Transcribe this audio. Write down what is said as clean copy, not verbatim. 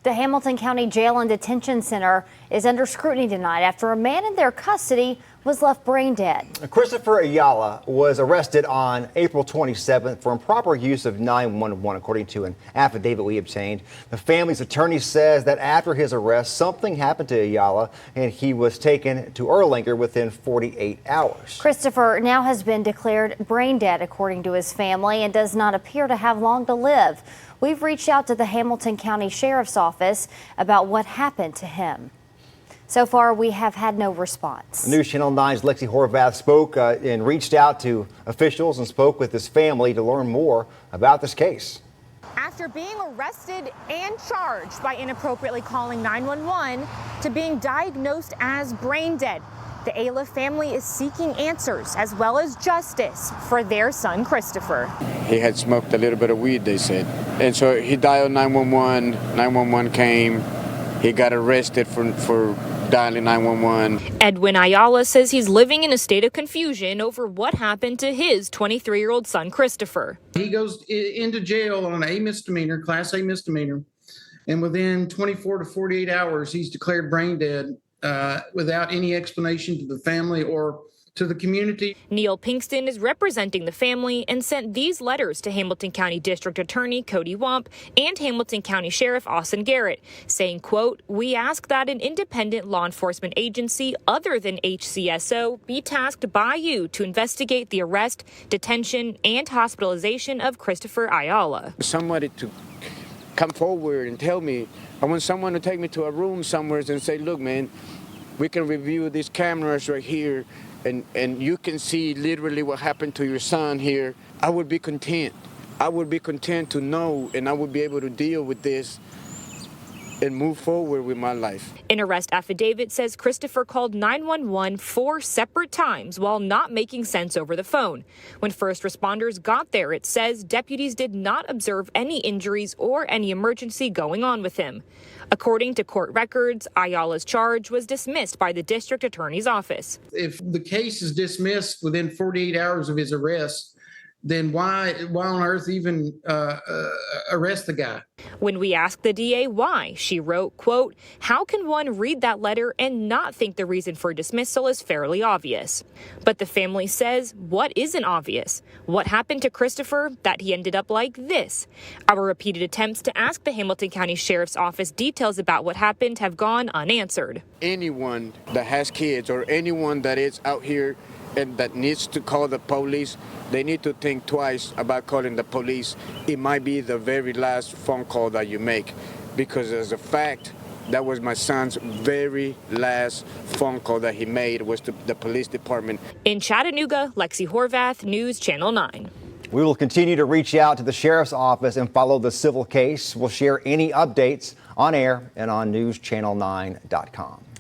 The Hamilton County Jail and Detention Center is under scrutiny tonight after a man in their custody was left brain dead. Christopher Ayala was arrested on April 27th for improper use of 911, according to an affidavit we obtained. The family's attorney says that after his arrest, something happened to Ayala and he was taken to Erlanger within 48 hours. Christopher now has been declared brain dead, according to his family, and does not appear to have long to live. We've reached out to the Hamilton County Sheriff's Office about what happened to him. So far, we have had no response. News Channel 9's Lexi Horvath spoke and reached out to officials and spoke with his family to learn more about this case. After being arrested and charged by inappropriately calling 911 to being diagnosed as brain dead, the Ayala family is seeking answers as well as justice for their son, Christopher. He had smoked a little bit of weed, they said. And so he dialed 911. 911 came. He got arrested for dialing 911. Edwin Ayala says he's living in a state of confusion over what happened to his 23-year-old son, Christopher. He goes into jail on a misdemeanor, Class A misdemeanor, and within 24 to 48 hours, he's declared brain dead without any explanation to the family or to the community. Neil Pinkston is representing the family and sent these letters to Hamilton County District Attorney Cody Womp and Hamilton County Sheriff Austin Garrett, saying, quote, "We ask that an independent law enforcement agency other than HCSO be tasked by you to investigate the arrest, detention, and hospitalization of Christopher Ayala." Somebody to come forward and tell me. I want someone to take me to a room somewhere and say, look, man, we can review these cameras right here. And you can see literally what happened to your son here. I would be content. I would be content to know, and I would be able to deal with this and move forward with my life. An arrest affidavit says Christopher called 911 4 separate times while not making sense over the phone. When first responders got there, it says deputies did not observe any injuries or any emergency going on with him. According to court records, Ayala's charge was dismissed by the district attorney's office. If the case is dismissed within 48 hours of his arrest, then why on earth even arrest the guy? When we asked the DA why, she wrote, quote, "How can one read that letter and not think the reason for dismissal is fairly obvious?" But the family says, what isn't obvious? What happened to Christopher that he ended up like this? Our repeated attempts to ask the Hamilton County Sheriff's Office details about what happened have gone unanswered. Anyone that has kids or anyone that is out here and that needs to call the police, they need to think twice about calling the police. It might be the very last phone call that you make, because as a fact, that was my son's very last phone call that he made was to the police department. In Chattanooga, Lexi Horvath, News Channel 9. We will continue to reach out to the sheriff's office and follow the civil case. We'll share any updates on air and on newschannel9.com.